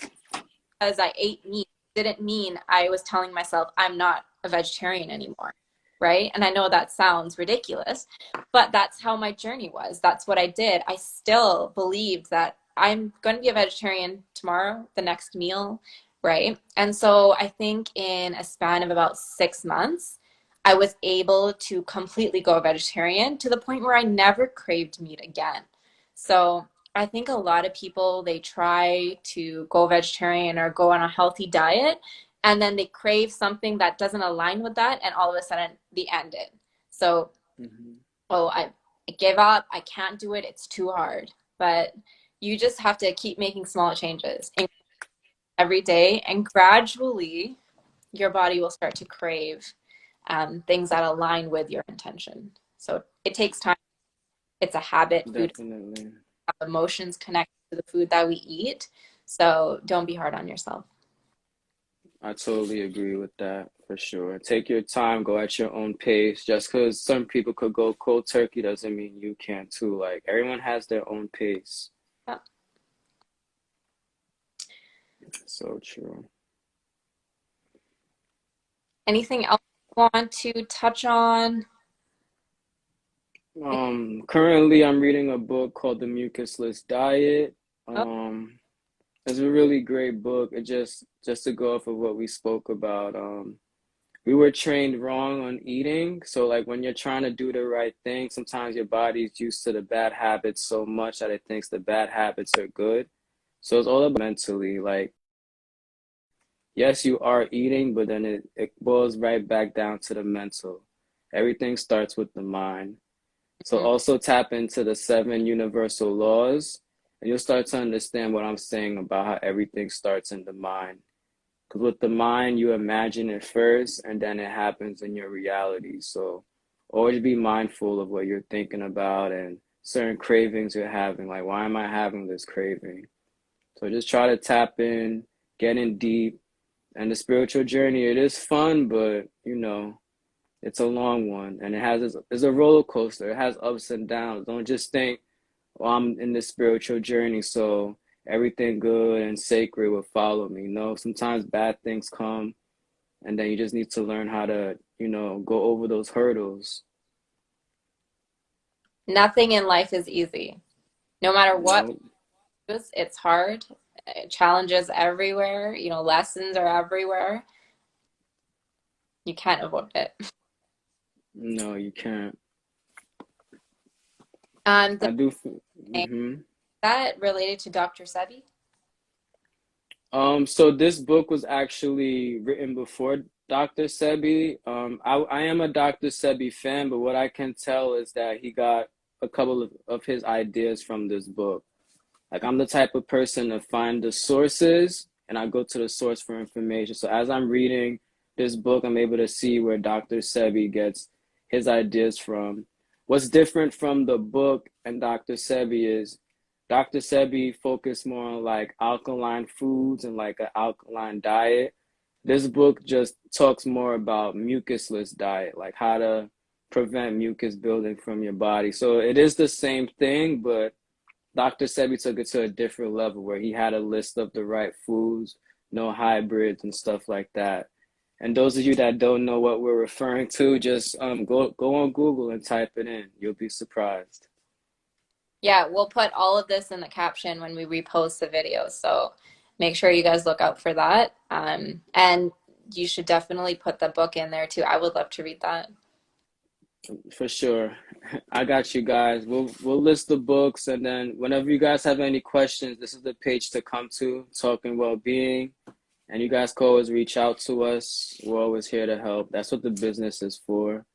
[SPEAKER 2] because I ate meat. Didn't mean I was telling myself I'm not a vegetarian anymore, right? And I know that sounds ridiculous, but that's how my journey was. That's what I did. I still believed that I'm going to be a vegetarian tomorrow, the next meal, right? And so I think in a span of about 6 months, I was able to completely go vegetarian to the point where I never craved meat again. So I think a lot of people, they try to go vegetarian or go on a healthy diet, and then they crave something that doesn't align with that, and all of a sudden they end it. So,
[SPEAKER 1] Hmm.
[SPEAKER 2] oh, I give up, I can't do it, it's too hard. But you just have to keep making small changes every day, and gradually your body will start to crave. things that align with your intention. So it takes time. It's a habit. Food
[SPEAKER 1] Definitely.
[SPEAKER 2] emotions connect to the food that we eat. So don't be hard on yourself.
[SPEAKER 1] I totally agree with that for sure. Take your time, go at your own pace. Just because some people could go cold turkey doesn't mean you can too. Like everyone has their own pace.
[SPEAKER 2] Yeah.
[SPEAKER 1] So true.
[SPEAKER 2] Anything else you want to touch on?
[SPEAKER 1] Currently I'm reading a book called The Mucusless Diet.
[SPEAKER 2] Oh,
[SPEAKER 1] It's a really great book. It just to go off of what we spoke about. We were trained wrong on eating. So like when you're trying to do the right thing, sometimes your body's used to the bad habits so much that it thinks the bad habits are good. So it's all about mentally. Like, yes, you are eating, but then it boils right back down to the mental. Everything starts with the mind. So
[SPEAKER 2] mhm.
[SPEAKER 1] also tap into the seven universal laws, and you'll start to understand what I'm saying about how everything starts in the mind. Because with the mind, you imagine it first, and then it happens in your reality. So always be mindful of what you're thinking about and certain cravings you're having. Like, why am I having this craving? So just try to tap in, get in deep. And the spiritual journey, it is fun, but it's a long one, and it's a roller coaster. It has ups and downs. Don't just think, well, I'm in this spiritual journey, so everything good and sacred will follow me. No, sometimes bad things come, and then you just need to learn how to, go over those hurdles.
[SPEAKER 2] Nothing in life is easy. No matter what
[SPEAKER 1] No,
[SPEAKER 2] it's hard. Challenges everywhere, lessons are everywhere. You can't avoid it.
[SPEAKER 1] no, you can't.
[SPEAKER 2] The
[SPEAKER 1] I do.
[SPEAKER 2] thing
[SPEAKER 1] Mm-hmm.
[SPEAKER 2] that related to Dr. Sebi.
[SPEAKER 1] So this book was actually written before Dr. Sebi. I am a Dr. Sebi fan, but what I can tell is that he got a couple of his ideas from this book. Like I'm the type of person to find the sources and I go to the source for information. So as I'm reading this book, I'm able to see where Dr. Sebi gets his ideas from. What's different from the book and Dr. Sebi is Dr. Sebi focused more on like alkaline foods and like an alkaline diet. This book just talks more about mucusless diet, like how to prevent mucus building from your body. So it is the same thing, but Dr. Sebi took it to a different level where he had a list of the right foods, no hybrids and stuff like that. And those of you that don't know what we're referring to, just go on Google and type it in. You'll be surprised.
[SPEAKER 2] Yeah, we'll put all of this in the caption when we repost the video. So make sure you guys look out for that. And you should definitely put the book in there too. I would love to read that.
[SPEAKER 1] For sure. I got you guys. We'll list the books, and then whenever you guys have any questions, this is the page to come to, Talking Wellbeing. And you guys can always reach out to us. We're always here to help. That's what the business is for.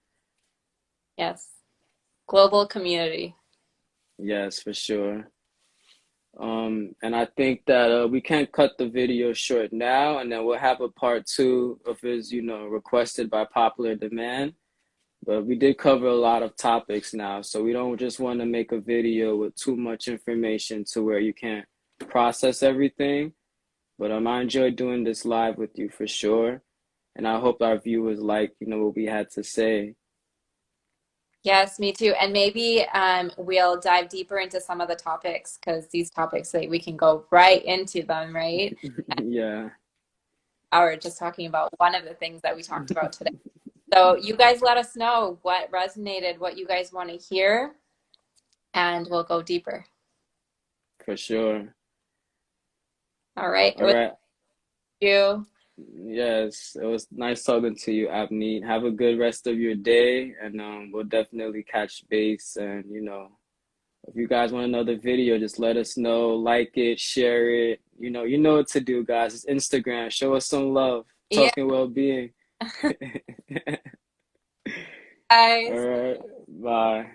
[SPEAKER 2] Yes. Global community.
[SPEAKER 1] Yes, for sure. And I think that we can't cut the video short now, and then we'll have a part two of his, requested by popular demand. But we did cover a lot of topics now, so we don't just want to make a video with too much information to where you can't process everything. But I enjoyed doing this live with you for sure, and I hope our viewers like, what we had to say.
[SPEAKER 2] Yes, me too. And maybe we'll dive deeper into some of the topics because these topics that we can go right into them, right?
[SPEAKER 1] Yeah,
[SPEAKER 2] Or just talking about one of the things that we talked about today. So you guys let us know what resonated, what you guys want to hear, and we'll go deeper.
[SPEAKER 1] for sure.
[SPEAKER 2] All right. It
[SPEAKER 1] All
[SPEAKER 2] was
[SPEAKER 1] right.
[SPEAKER 2] you.
[SPEAKER 1] Yes, it was nice talking to you, Apneet. Have a good rest of your day, and we'll definitely catch base. And if you guys want another video, just let us know, like it, share it. You know what to do, guys. It's Instagram. Show us some love.
[SPEAKER 2] Yeah,
[SPEAKER 1] Talking well-being. All
[SPEAKER 2] guys.
[SPEAKER 1] right, bye.